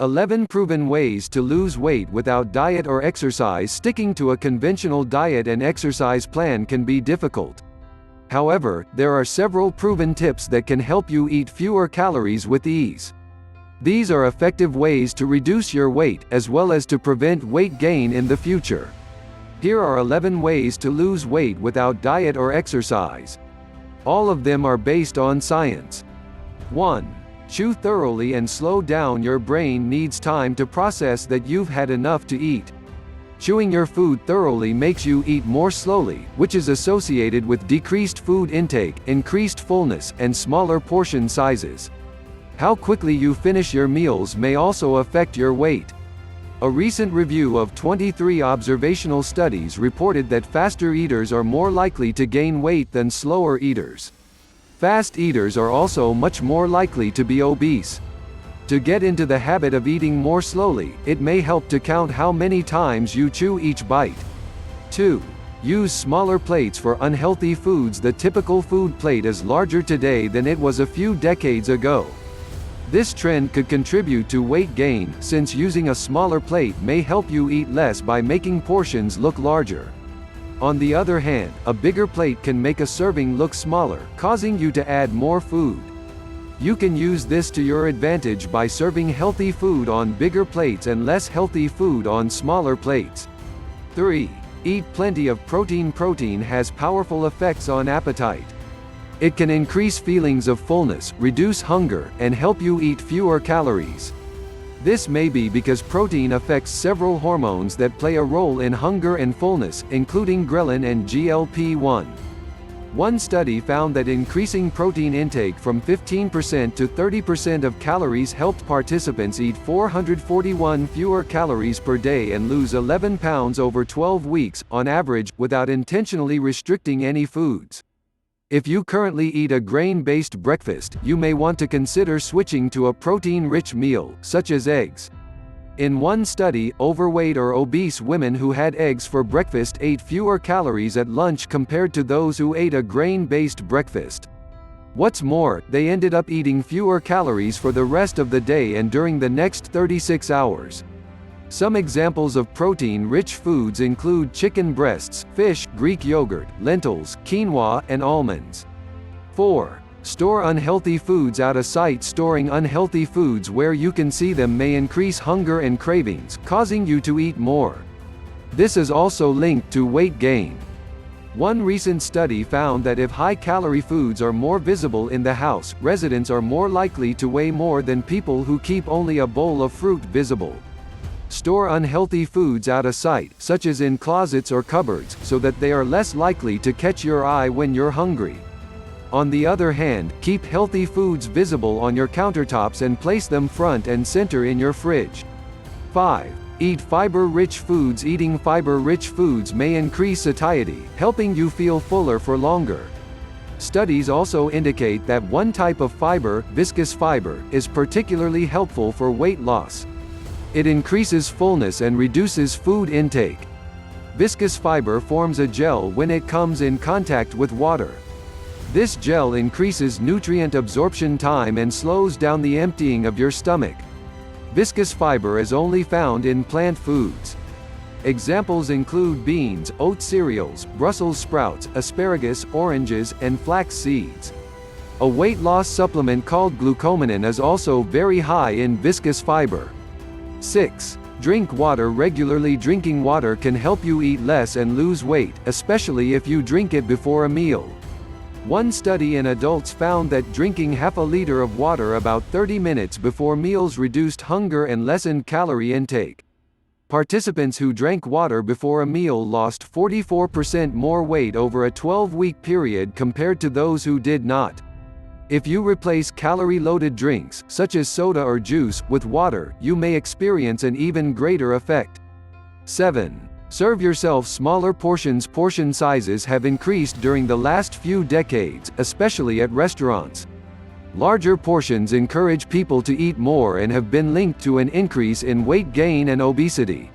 11 Proven ways to lose weight without diet or exercise. Sticking to a conventional diet and exercise plan can be difficult. However, there are several proven tips that can help you eat fewer calories with ease. These are effective ways to reduce your weight, as well as to prevent weight gain in the future. Here are 11 ways to lose weight without diet or exercise. All of them are based on science. 1. Chew thoroughly and slow down. Your brain needs time to process that you've had enough to eat. Chewing your food thoroughly makes you eat more slowly, which is associated with decreased food intake, increased fullness, and smaller portion sizes. How quickly you finish your meals may also affect your weight. A recent review of 23 observational studies reported that faster eaters are more likely to gain weight than slower eaters. Fast eaters are also much more likely to be obese. To get into the habit of eating more slowly, it may help to count how many times you chew each bite. 2. Use smaller plates for unhealthy foods. The typical food plate is larger today than it was a few decades ago. This trend could contribute to weight gain, since using a smaller plate may help you eat less by making portions look larger. On the other hand, a bigger plate can make a serving look smaller, causing you to add more food. You can use this to your advantage by serving healthy food on bigger plates and less healthy food on smaller plates. 3. Eat plenty of protein. Protein has powerful effects on appetite. It can increase feelings of fullness, reduce hunger, and help you eat fewer calories. This may be because protein affects several hormones that play a role in hunger and fullness, including ghrelin and GLP-1. One study found that increasing protein intake from 15% to 30% of calories helped participants eat 441 fewer calories per day and lose 11 pounds over 12 weeks, on average, without intentionally restricting any foods. If you currently eat a grain-based breakfast, you may want to consider switching to a protein-rich meal, such as eggs. In one study, overweight or obese women who had eggs for breakfast ate fewer calories at lunch compared to those who ate a grain-based breakfast. What's more, they ended up eating fewer calories for the rest of the day and during the next 36 hours. Some examples of protein-rich foods include chicken breasts, fish, Greek yogurt, lentils, quinoa, and almonds. 4. Store unhealthy foods out of sight. Storing unhealthy foods where you can see them may increase hunger and cravings, causing you to eat more. This is also linked to weight gain. One recent study found that if high-calorie foods are more visible in the house, residents are more likely to weigh more than people who keep only a bowl of fruit visible. Store unhealthy foods out of sight, such as in closets or cupboards, so that they are less likely to catch your eye when you're hungry. On the other hand, keep healthy foods visible on your countertops and place them front and center in your fridge. 5. Eat fiber-rich foods. Eating fiber-rich foods may increase satiety, helping you feel fuller for longer. Studies also indicate that one type of fiber, viscous fiber, is particularly helpful for weight loss. It increases fullness and reduces food intake. Viscous fiber forms a gel when it comes in contact with water. This gel increases nutrient absorption time and slows down the emptying of your stomach. Viscous fiber is only found in plant foods. Examples include beans, oat cereals, Brussels sprouts, asparagus, oranges, and flax seeds. A weight loss supplement called glucomannan is also very high in viscous fiber. 6. Drink water regularly. Drinking water can help you eat less and lose weight, especially if you drink it before a meal. One study in adults found that drinking half a liter of water about 30 minutes before meals reduced hunger and lessened calorie intake. Participants who drank water before a meal lost 44% more weight over a 12-week period compared to those who did not. If you replace calorie-loaded drinks, such as soda or juice, with water, you may experience an even greater effect. 7. Serve yourself smaller portions. Portion sizes have increased during the last few decades, especially at restaurants. Larger portions encourage people to eat more and have been linked to an increase in weight gain and obesity.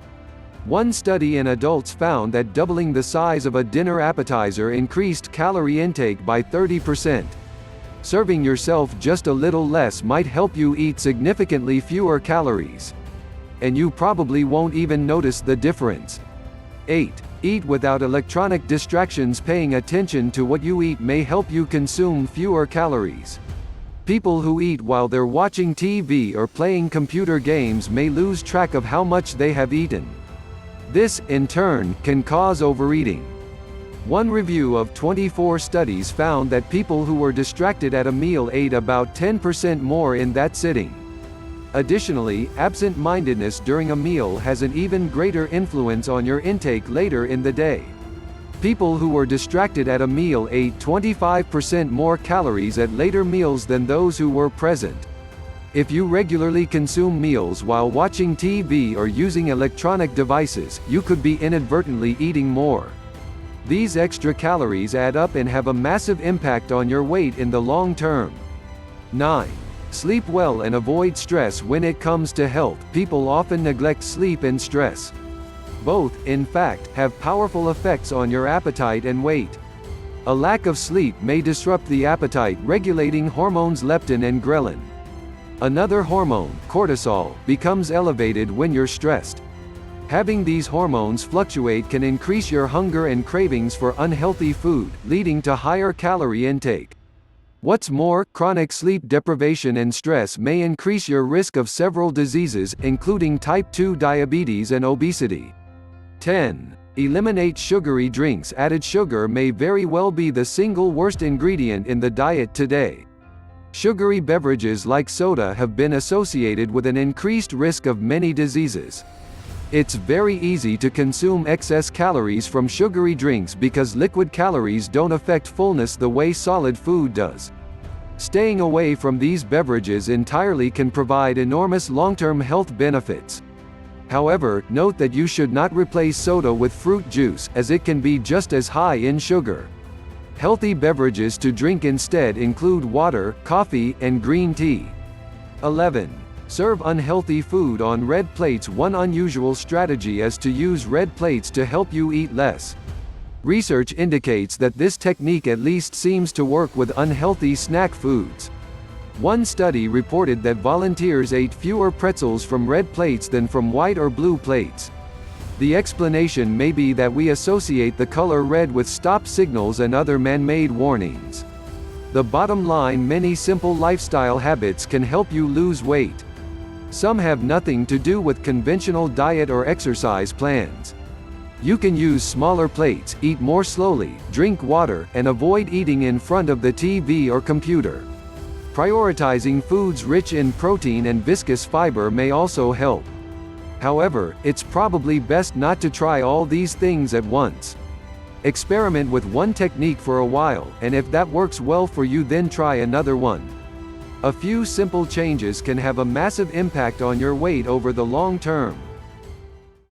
One study in adults found that doubling the size of a dinner appetizer increased calorie intake by 30%. Serving yourself just a little less might help you eat significantly fewer calories. And you probably won't even notice the difference. 8. Eat without electronic distractions. Paying attention to what you eat may help you consume fewer calories. People who eat while they're watching TV or playing computer games may lose track of how much they have eaten. This, in turn, can cause overeating. One review of 24 studies found that people who were distracted at a meal ate about 10% more in that sitting. Additionally, absent-mindedness during a meal has an even greater influence on your intake later in the day. People who were distracted at a meal ate 25% more calories at later meals than those who were present. If you regularly consume meals while watching TV or using electronic devices, you could be inadvertently eating more. These extra calories add up and have a massive impact on your weight in the long term. 9. Sleep well and avoid stress. When it comes to health, people often neglect sleep and stress. Both, in fact, have powerful effects on your appetite and weight. A lack of sleep may disrupt the appetite regulating hormones leptin and ghrelin. Another hormone, cortisol, becomes elevated when you're stressed. Having these hormones fluctuate can increase your hunger and cravings for unhealthy food, leading to higher calorie intake. What's more, chronic sleep deprivation and stress may increase your risk of several diseases, including type 2 diabetes and obesity. 10. Eliminate sugary drinks. Added sugar may very well be the single worst ingredient in the diet today. Sugary beverages like soda have been associated with an increased risk of many diseases. It's very easy to consume excess calories from sugary drinks because liquid calories don't affect fullness the way solid food does. Staying away from these beverages entirely can provide enormous long-term health benefits. However, note that you should not replace soda with fruit juice, as it can be just as high in sugar. Healthy beverages to drink instead include water, coffee, and green tea. 11. Serve unhealthy food on red plates. One unusual strategy is to use red plates to help you eat less. Research indicates that this technique at least seems to work with unhealthy snack foods. One study reported that volunteers ate fewer pretzels from red plates than from white or blue plates. The explanation may be that we associate the color red with stop signals and other man-made warnings. The bottom line: many simple lifestyle habits can help you lose weight. Some have nothing to do with conventional diet or exercise plans. You can use smaller plates, eat more slowly, drink water, and avoid eating in front of the TV or computer. Prioritizing foods rich in protein and viscous fiber may also help. However, it's probably best not to try all these things at once. Experiment with one technique for a while, and if that works well for you, then try another one. A few simple changes can have a massive impact on your weight over the long term.